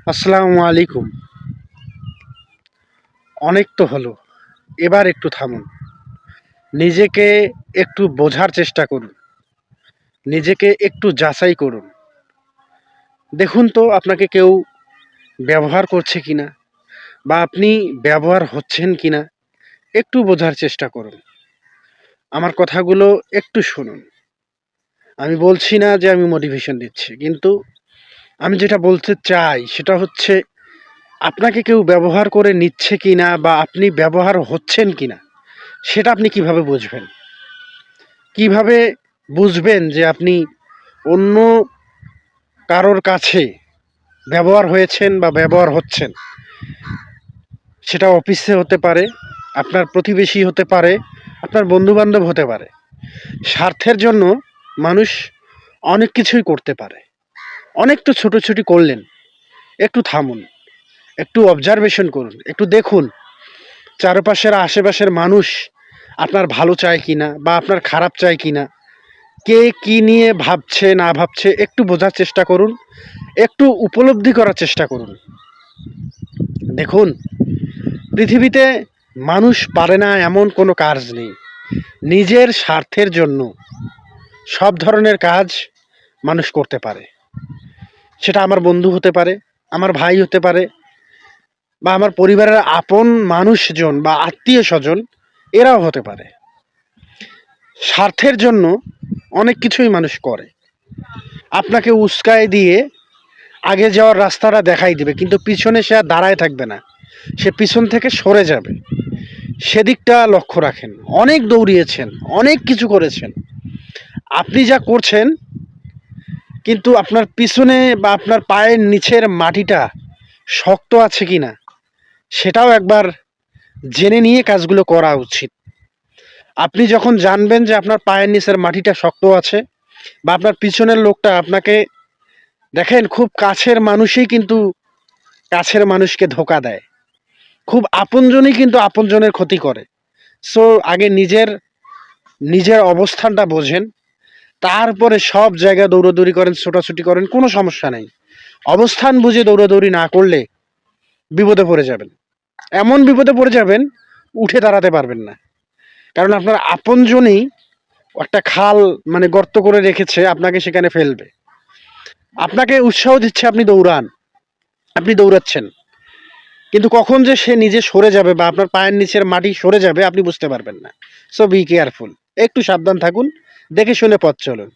আসসালামু আলাইকুম। অনেক তো হলো, এবার একটু থামুন। নিজেকে একটু বোঝার চেষ্টা করুন, নিজেকে একটু যাচাই করুন। দেখুন তো আপনাকে কেউ ব্যবহার করছে কিনা, বা আপনি ব্যবহার হচ্ছেন কিনা। একটু বোঝার চেষ্টা করুন। আমার কথাগুলো একটু শুনুন। আমি বলছি না যে আমি মোটিভেশন দিচ্ছি, কিন্তু আমি যেটা বলতে চাই সেটা হচ্ছে আপনাকে কেউ ব্যবহার করে নিচ্ছে কিনা বা আপনি ব্যবহার হচ্ছেন কিনা, সেটা আপনি কিভাবে বুঝবেন? কিভাবে বুঝবেন যে আপনি অন্য কারোর কাছে ব্যবহার হয়েছেন বা ব্যবহার হচ্ছেন? সেটা অফিসে হতে পারে, আপনার প্রতিবেশী হতে পারে, আপনার বন্ধু-বান্ধব হতে পারে। স্বার্থের জন্য মানুষ অনেক কিছুই করতে পারে। অনেক তো ছুটোছুটি করলেন। একটু থামুন, একটু অবজারভেশন করুন, একটু দেখুন চারপাশের আশেপাশের মানুষ আপনার ভালো চায় কিনা বা আপনার খারাপ চায় কিনা। কে কি নিয়ে ভাবছে না ভাবছে একটু বোঝার চেষ্টা করুন, একটু উপলব্ধি করার চেষ্টা করুন। দেখুন, পৃথিবীতে মানুষ পারে না এমন কোনো কাজ নেই। নিজের স্বার্থের জন্য সব ধরনের কাজ মানুষ করতে পারে। সেটা আমার বন্ধু হতে পারে, আমার ভাই হতে পারে, বা আমার পরিবারের আপন মানুষজন বা আত্মীয় স্বজন, এরাও হতে পারে। স্বার্থের জন্য অনেক কিছুই মানুষ করে। আপনাকে উস্কায় দিয়ে আগে যাওয়ার রাস্তাটা দেখাই দিবে, কিন্তু পিছনে সে আর দাঁড়ায় থাকবে না, সে পিছন থেকে সরে যাবে। সেদিকটা লক্ষ্য রাখেন। অনেক দৌড়িয়েছেন, অনেক কিছু করেছেন, আপনি যা করছেন, কিন্তু আপনার পিছনে বা আপনার পায়ের নিচের মাটিটা শক্ত আছে কিনা সেটাও একবার জেনে নিয়ে কাজগুলো করা উচিত। আপনি যখন জানবেন যে আপনার পায়ের নিচের মাটিটা শক্ত আছে, বা আপনার পিছনের লোকটা আপনাকে, দেখেন খুব কাছের মানুষই কিন্তু কাছের মানুষকে ধোকা দেয়, খুব আপনজনই কিন্তু আপনজনের ক্ষতি করে। সো আগে নিজের নিজের অবস্থানটা বোঝেন, তারপরে সব জায়গায় দৌড়াদৌড়ি করেন, ছোটাছুটি করেন, কোনো সমস্যা নেই। অবস্থান বুঝে দৌড়াদৌড়ি না করলে বিপদে পড়ে যাবেন। এমন বিপদে পড়ে যাবেন, উঠে দাঁড়াতে পারবেন না। কারণ আপনার আপনজনই একটা খাল, মানে গর্ত করে রেখেছে, আপনাকে সেখানে ফেলবে। আপনাকে উৎসাহ দিচ্ছে, আপনি দৌড়ান, আপনি দৌড়াচ্ছেন, কিন্তু কখন যে সে নিজে সরে যাবে বা আপনার পায়ের নিচের মাটি সরে যাবে আপনি বুঝতে পারবেন না। সো বি কেয়ারফুল, একটু সাবধান থাকুন, দেখে শুনে পথ চলুন।